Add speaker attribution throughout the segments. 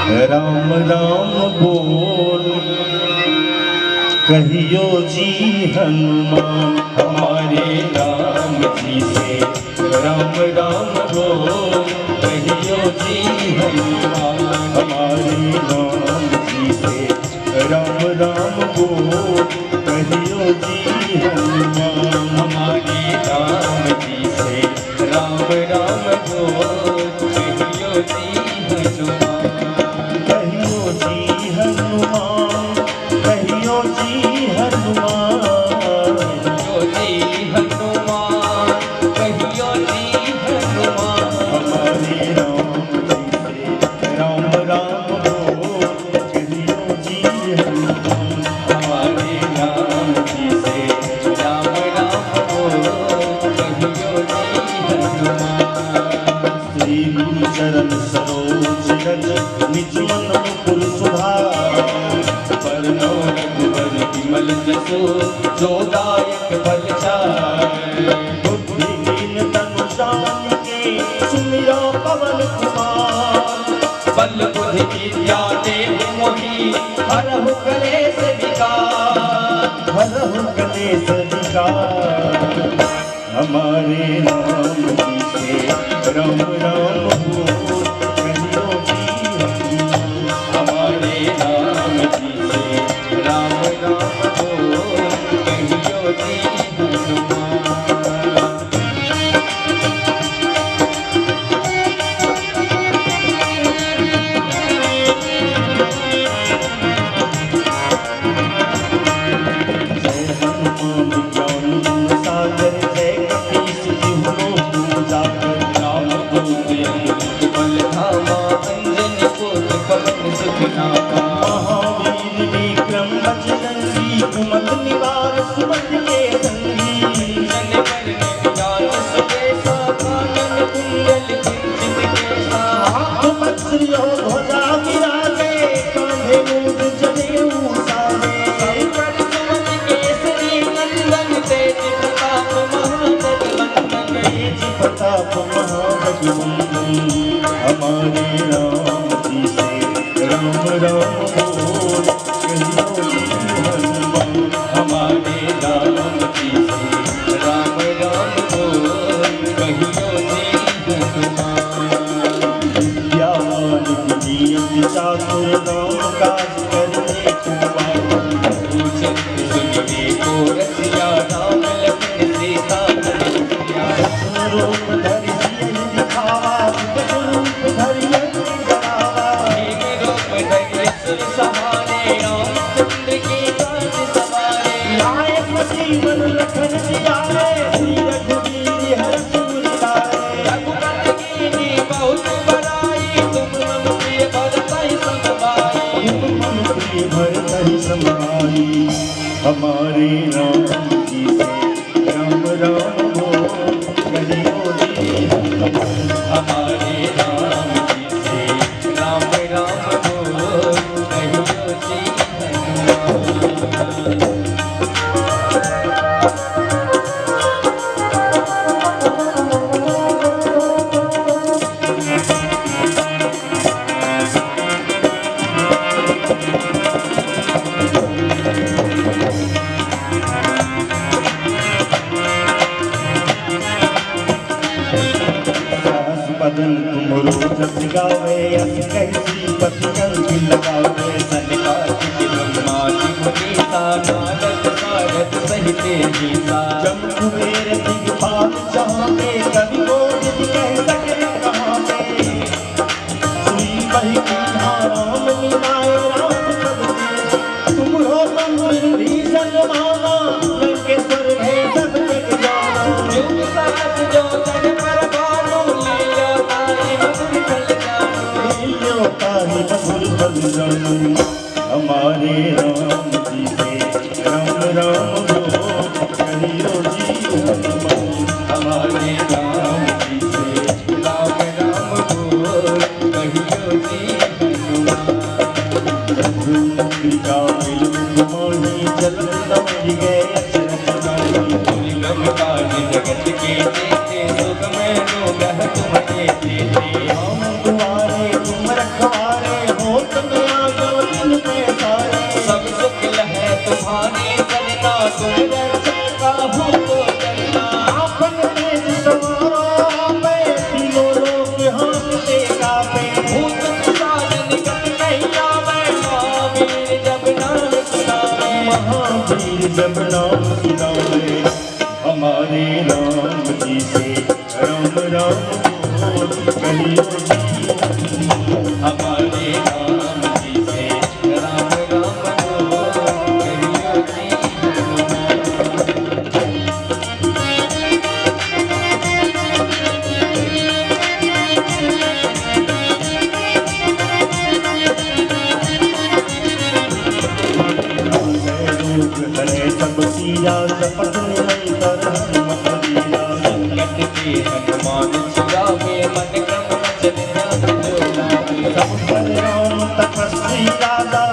Speaker 1: राम राम बोल कहियो जी हनुमान।
Speaker 2: हमारे राम जी से राम राम बोल कहियो जी हनुमान।
Speaker 1: हमारे राम जी से राम राम बोल कहियो जी हनुमान।
Speaker 2: हमारे राम जी से राम राम बोल कहियो जी हनुमान।
Speaker 1: कहियो जी हनुमान कहियो जी हनुमान।
Speaker 2: कहियो जी हनुमान कहियो जी हनुमान।
Speaker 1: हमारे राम जी से राम राम बोल कहियो जी हनुमान।
Speaker 2: हमारे राम जी से राम राम बोल कहियो जी हनुमान।
Speaker 1: श्री गुरु चरण सरोज रज निज मन मुकुर सुधार।
Speaker 2: बरनो रघुबर विमल जसो जो दायक फल चार।
Speaker 1: बुद्धिहीन तनु जानिके सुमिरो पवन कुमार।
Speaker 2: बल बुद्धि विद्या देहु मोहि हरहु कलेस विकार।
Speaker 1: हरहु कलेस विकार। हमारे राम जी से राम राम बोल कहियो जी हनुमान।
Speaker 2: हमारे राम जी से राम राम बोल कहियो जी हनुमान।
Speaker 1: जय हनुमान ज्ञान गुण सागर जय कपीस तिहु लोक उजागर।
Speaker 2: रामदूत अतुलित बल धामा अंजनी पुत्र पवन सुत नामा।
Speaker 1: महावीर विक्रम बजरंगी कुमत निवार सुमति के संगी।
Speaker 2: जन वरण विराज सुबेसा कानन कुंडल कुंचित केसा।
Speaker 1: हाथ वज्र और ध्वजा विराजे कांधे मूंज जनेऊ साजे।
Speaker 2: शंकर सुमन केसरी नंदन तेज प्रताप महाजगवंदन।
Speaker 1: तेज प्रताप महाजगवंदन। हमारे राम जी से राम राम बोल कहियो जी हनुमान।
Speaker 2: हमारे राम जी से राम राम बोल कहियो जी हनुमान।
Speaker 1: विद्यावान गुणी अति चातुर राम काज करने को पार।
Speaker 2: पूछत सुनिए को रसिया राम लखन सीता मन बसिया।
Speaker 1: रूप धरि सियहि दिखावा विकट रूप धरि अति डरावा।
Speaker 2: एक रूप धरि असुर सहारे रामचंद्र की काज सवारे।
Speaker 1: लाए सजीवन लखन जियाए श्री रघुवीर हर्ष उर लाए।
Speaker 2: रघुपति कीन्ही बहुत बड़ाई तुम मम प्रिय भरतहि सम भाई।
Speaker 1: तुम मम प्रिय भरतहि सम भाई। हमारे राम जी से राम राम बोल कहियो जी हनुमान।
Speaker 2: हमारे राम जी से राम राम बोल कहियो जी हनुमान।
Speaker 1: सहस बदन तुमरो जस गावे यस कैसी पति कंठ लगावे।
Speaker 2: सनकादिक ब्रह्मादि मुनीसा नारद सारद सहित ईसा।
Speaker 1: जम कुबेर दिगपाल चाहते कवि कोविद कह सके कहाँ पे। सुई बही कीन्हा राम मिलाए राम सब तेज। तुम हो मंदिर भीषण माना लंकेश्वर है सब जग जाना।
Speaker 2: युग सहस्र जो जन पर भानु लील्यो ताहि मधुर फल जानु।
Speaker 1: लील्यो ताहि मधुर फल जानु। हमारे राम जी से राम राम बोल कहियो जी हनुमान।
Speaker 2: हमारे राम जी से राम राम बोल कहियो जी हनुमान।
Speaker 1: मुद्रिका मिलु मोहि चलन दमहि गए अचरज जाहि।
Speaker 2: दुर्गम काज जगत के जेते सुगम अनुग्रह तुम देते।
Speaker 1: हम दुआरे तुम रखवारे हो
Speaker 2: तुम्हारे चलना तुम रक्षक काहू को डरना
Speaker 1: आपन तेज सवारा मैं तीनों लोग हाँकते कांपे
Speaker 2: भूत पिशाच निकट नहीं आवे महावीर जब नाम सुनावे
Speaker 1: महावीर जब नाम सुनावे हमारे राम जी से राम राम बोल कहियो जी
Speaker 2: हमारे राम जी से राम राम बोल कहियो जी
Speaker 1: हरे सब सीरा सपट नहीं कर हनुमत वीरा
Speaker 2: संकट के हनुमान छुड़ावे मन क्रम वचन ध्यान जोड़ावे
Speaker 1: सब पर राम तपस्वी राजा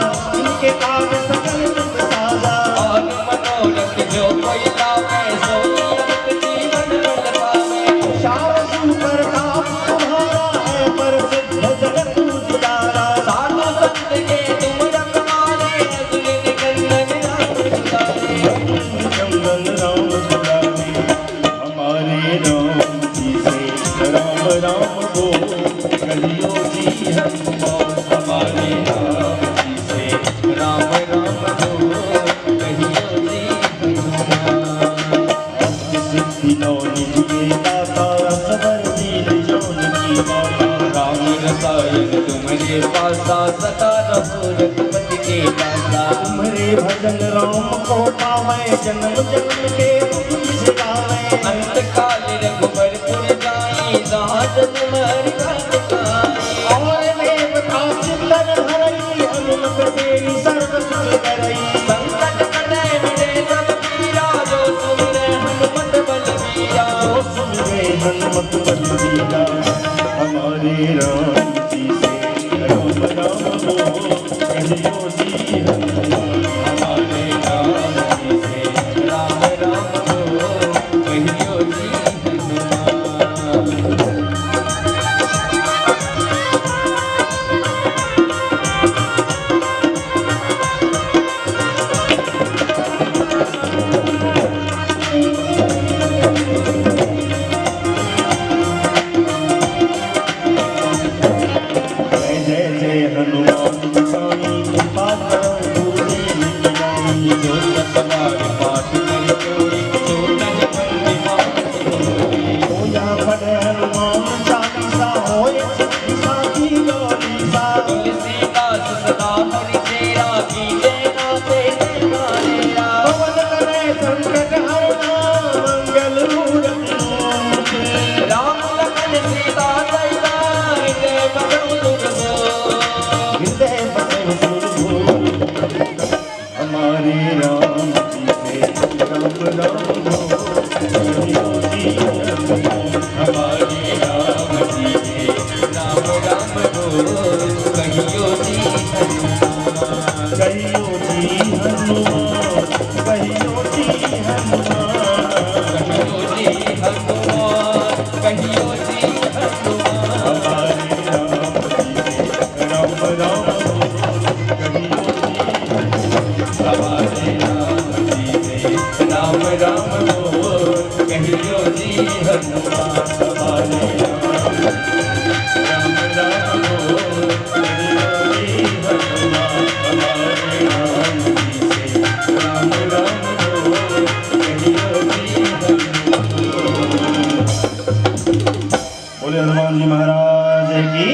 Speaker 1: इनके काज सकल दुख साजा
Speaker 2: और मनोरथ जो कोई लावे सोई अंत जीवन फल पावे
Speaker 1: शारदू प्रताप तुम्हारा है प्रसिद्ध जगत उजियारा
Speaker 2: साधु संत के तुम रखवाले असुर निकंदन राम सुधारे
Speaker 1: जंगल राम सुधारे हमारे राम जी से राम राम बोल कहियो जी हनुमान
Speaker 2: हमारे राम जी से राम राम बोल कहियो जी हनुमान
Speaker 1: सिद्धि नौनिधि दाता सबर नील जौन की माता
Speaker 2: राम रसायन तुम्हारे पासा सदा रहो रघुपति के दासा
Speaker 1: तुम्हारे भजन राम को पावे जन्म जन्म के दुख बिसरावे
Speaker 2: अंत काल रघुबरपुर जाई जहाँ जन्म हरि भक्त पाई
Speaker 1: और देवता चिंतन हरई हनुमत तेरी सर्व सुख करई
Speaker 2: संकट कटे मिटे सब पीरा जो सुमिरे हनुमत बलबीरा
Speaker 1: जो सुमिरे हनुमत बलबीरा हमारे राम जी से राम राम बोल कहियो जी हनुमान
Speaker 2: हमारे राम जी से राम राम बोल कहियो जी हनुमान
Speaker 1: जय जय हनुमान गोसाई कृपा करो गुरुदेव की नाई
Speaker 2: जो सतबार पाठ कर चोरी छोटन बंदी मात
Speaker 1: पूजा पड़े हनुमान चालीसा होए सीता की गौरीसा
Speaker 2: तुलसीदास सदा हरि तेरा कीजे नाते तेरा
Speaker 1: पवन करे संकट हरना मंगल मूर्ति
Speaker 2: राम लखन सीता सहिता हृदय बसहु सुख सोई।
Speaker 1: हृदय बसे सुरभूर हमारे राम जी से राम राम बोल कहियो जी हनुमान
Speaker 2: हमारे राम जी के राम राम बोल कहियो जी हनुमान
Speaker 1: कहियो जी हनुमान कहियो जी हनुमान
Speaker 2: कहियो जी हनुमान कहियो जी हनुमान
Speaker 1: हमारे राम जी से राम राम बोल कहियो जी
Speaker 2: हमारे राम जी से राम राम बोल कहियो जी हनुमान
Speaker 1: हमारे राम राम बोल कहियो जी हनुमान हमारे राम जी से राम राम बोल कहियो जी हनुमान बोले हनुमान जी महाराज की